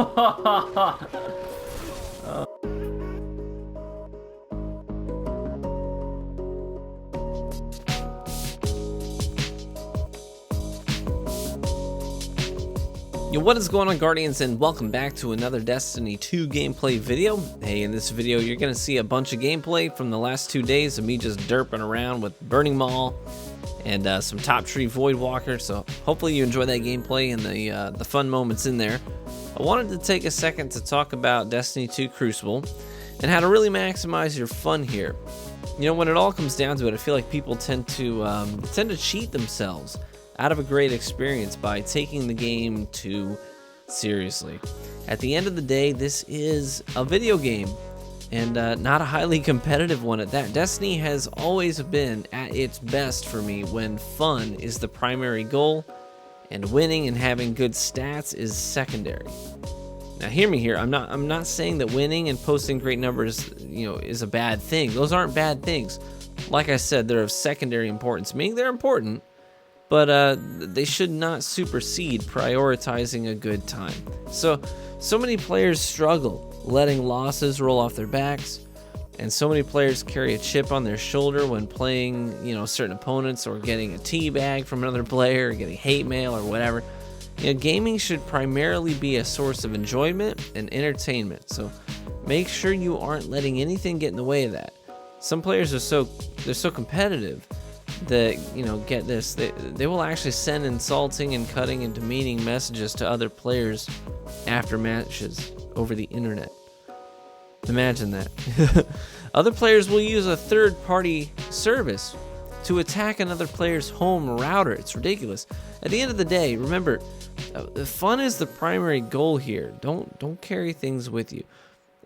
Yo, what is going on, Guardians, and welcome back to another Destiny 2 gameplay video. Hey, in this video you're going to see a bunch of gameplay from the last 2 days of me just derping around with Burning Maul and some Top Tree Voidwalker, so hopefully you enjoy that gameplay and the fun moments in there. I wanted to take a second to talk about Destiny 2 Crucible and how to really maximize your fun here. You know, when it all comes down to it, I feel like people tend to cheat themselves out of a great experience by taking the game too seriously. At the end of the day, this is a video game, and not a highly competitive one at that. Destiny has always been at its best for me when fun is the primary goal, and winning and having good stats is secondary. Now hear me here, I'm not saying that winning and posting great numbers, is a bad thing. Those aren't bad things. Like I said, they're of secondary importance, meaning they're important, but they should not supersede prioritizing a good time. So many players struggle letting losses roll off their backs, and so many players carry a chip on their shoulder when playing, certain opponents, or getting a teabag from another player, or getting hate mail or whatever. Gaming should primarily be a source of enjoyment and entertainment, so make sure you aren't letting anything get in the way of that. Some players are so competitive that, get this, they will actually send insulting and cutting and demeaning messages to other players after matches over the internet. Imagine that. Other players will use a third-party service to attack another player's home router. It's ridiculous. At the end of the day, remember, fun is the primary goal here. Don't carry things with you.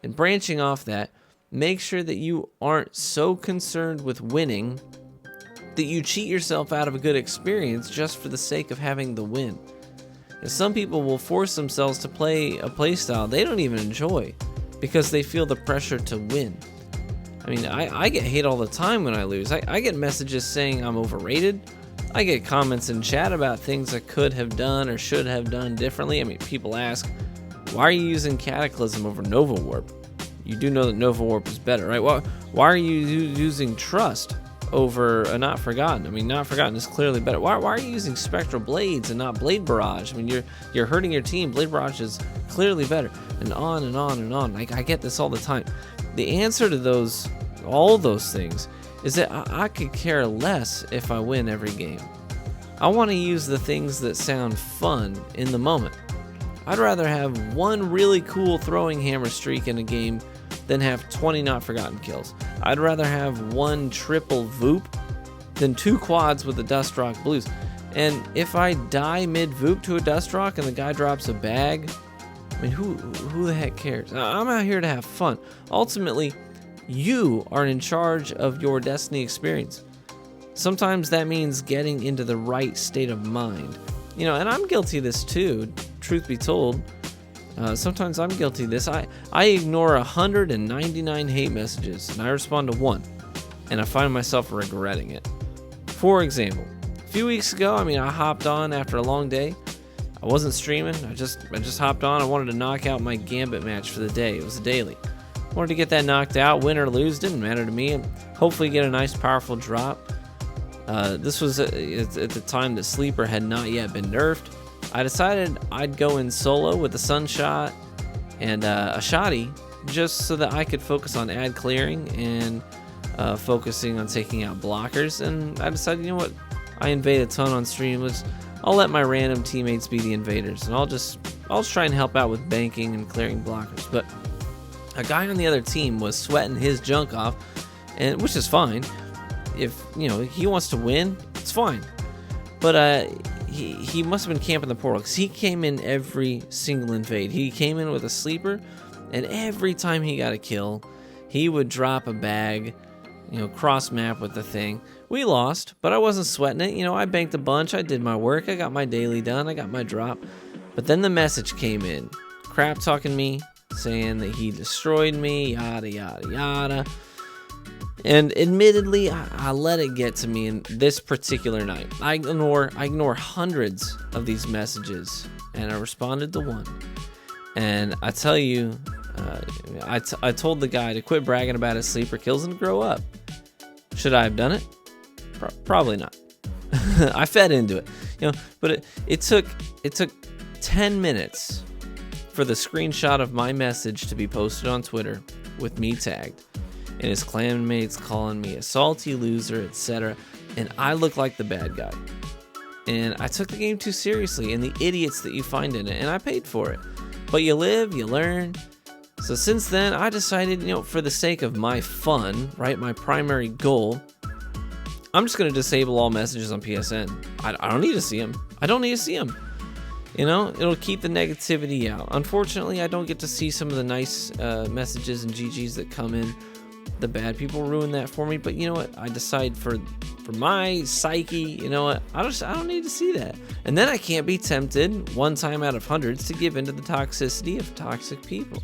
And branching off that, make sure that you aren't so concerned with winning that you cheat yourself out of a good experience just for the sake of having the win. And some people will force themselves to play a playstyle they don't even enjoy because they feel the pressure to win. I mean, I get hate all the time when I lose. I get messages saying I'm overrated. I get comments in chat about things I could have done or should have done differently. I mean, people ask, why are you using Cataclysm over Nova Warp? You do know that Nova Warp is better, right? Why are you using Trust over Not Forgotten? I mean, Not Forgotten is clearly better. Why are you using Spectral Blades and not Blade Barrage? I mean, you're hurting your team. Blade Barrage is clearly better, and on and on and on. I get this all the time. The answer to all those things is that I could care less if I win every game. I want to use the things that sound fun in the moment. I'd rather have one really cool throwing hammer streak in a game than have 20 Not Forgotten kills. I'd rather have one triple Voop than 2 quads with the Dust Rock Blues. And if I die mid-Voop to a Dust Rock and the guy drops a bag, I mean, who the heck cares? I'm out here to have fun. Ultimately, you are in charge of your Destiny experience. Sometimes that means getting into the right state of mind. And I'm guilty of this too, truth be told. Sometimes I'm guilty of this. I ignore 199 hate messages and I respond to 1, and I find myself regretting it. For example, a few weeks ago, I hopped on after a long day. I wasn't streaming. I just hopped on. I wanted to knock out my Gambit match for the day. It was a daily. Wanted to get that knocked out, win or lose, didn't matter to me, and hopefully get a nice powerful drop. This was at the time that Sleeper had not yet been nerfed. I decided I'd go in solo with a Sunshot and a Shoddy just so that I could focus on ad clearing and focusing on taking out blockers. And I decided, what? I invade a ton on stream. I'll let my random teammates be the invaders, and I'll just try and help out with banking and clearing blockers. But a guy on the other team was sweating his junk off, and which is fine. If he wants to win, it's fine. But he must have been camping the portal, because he came in every single invade. He came in with a Sleeper, and every time he got a kill, he would drop a bag, cross map with the thing. We lost, but I wasn't sweating it. I banked a bunch. I did my work. I got my daily done. I got my drop. But then the message came in, crap talking me, saying that he destroyed me, yada yada yada. And admittedly, I let it get to me in this particular night. I ignore hundreds of these messages, and I responded to 1. And I tell you, I told the guy to quit bragging about his sleeper kills and grow up. Should I have done it? Probably not. I fed into it, but it took 10 minutes for the screenshot of my message to be posted on Twitter with me tagged, and his clanmates calling me a salty loser, etc. And I look like the bad guy. And I took the game too seriously, and the idiots that you find in it, and I paid for it. But you live, you learn. So since then, I decided, for the sake of my fun, right, my primary goal, I'm just going to disable all messages on PSN. I don't need to see them. I don't need to see them. It'll keep the negativity out. Unfortunately, I don't get to see some of the nice messages and GGs that come in. The bad people ruin that for me. But you know what? I decide for my psyche, you know what? I don't need to see that. And then I can't be tempted, one time out of hundreds, to give into the toxicity of toxic people.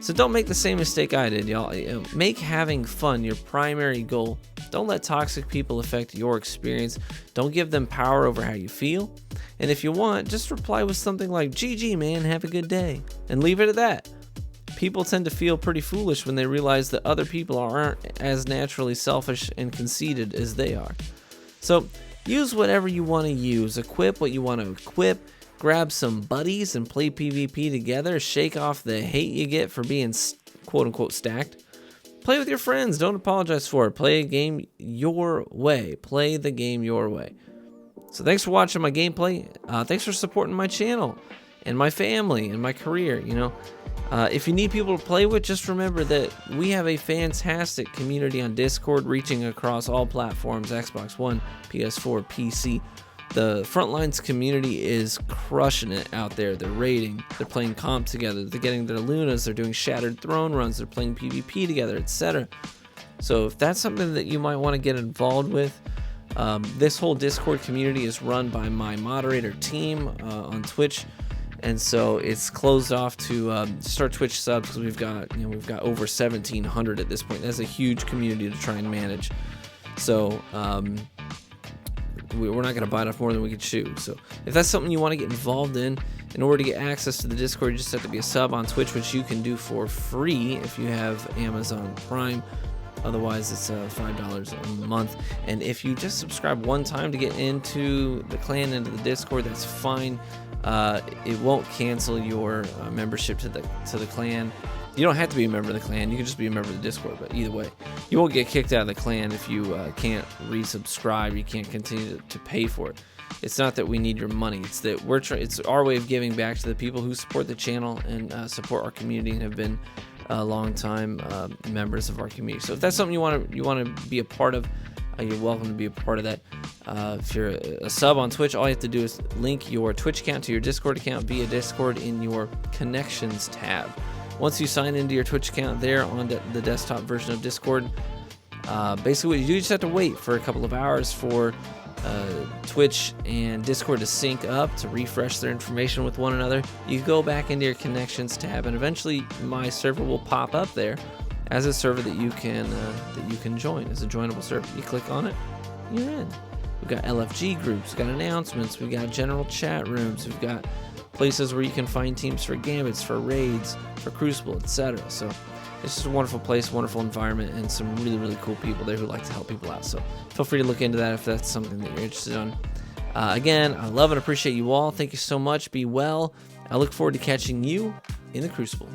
So don't make the same mistake I did, y'all. Make having fun your primary goal. Don't let toxic people affect your experience. Don't give them power over how you feel. And if you want, just reply with something like, GG, man, have a good day. And leave it at that. People tend to feel pretty foolish when they realize that other people aren't as naturally selfish and conceited as they are. So use whatever you want to use. Equip what you want to equip. Grab some buddies and play PvP together. Shake off the hate you get for being quote-unquote stacked. Play with your friends. Don't apologize for it. Play a game your way. Play the game your way. So thanks for watching my gameplay. Thanks for supporting my channel and my family and my career. If you need people to play with, just remember that we have a fantastic community on Discord reaching across all platforms, Xbox One, PS4, PC. The Frontlines community is crushing it out there. They're raiding, they're playing comp together, they're getting their Lunas, they're doing Shattered Throne runs, they're playing PvP together, etc. So if that's something that you might want to get involved with, this whole Discord community is run by my moderator team on Twitch. And so it's closed off to start Twitch subs, because we've got over 1,700 at this point. That's a huge community to try and manage. So we're not going to bite off more than we can chew. So if that's something you want to get involved in order to get access to the Discord, you just have to be a sub on Twitch, which you can do for free if you have Amazon Prime. Otherwise, it's $5 a month. And if you just subscribe one time to get into the clan, into the Discord, that's fine. It won't cancel your membership to the clan. You don't have to be a member of the clan. You can just be a member of the Discord. But either way, you won't get kicked out of the clan if you can't resubscribe. You can't continue to pay for it. It's not that we need your money. It's that it's our way of giving back to the people who support the channel and support our community and have been long-time members of our community. So if that's something you want to be a part of, you're welcome to be a part of that. If you're a sub on Twitch, all you have to do is link your Twitch account to your Discord account via Discord in your Connections tab. Once you sign into your Twitch account there on the desktop version of Discord, basically what you do, you just have to wait for a couple of hours for Twitch and Discord to sync up, to refresh their information with one another. You go back into your Connections tab, and eventually my server will pop up there as a server that you can join as a joinable server. You click on it, you're in. We've got LFG groups, we've got announcements, we've got general chat rooms, we've got places where you can find teams for gambits, for raids, for Crucible, etc. So it's just a wonderful place, wonderful environment, and some really, really cool people there who like to help people out. So feel free to look into that if that's something that you're interested in. Again, I love and appreciate you all. Thank you so much. Be well. I look forward to catching you in the Crucible.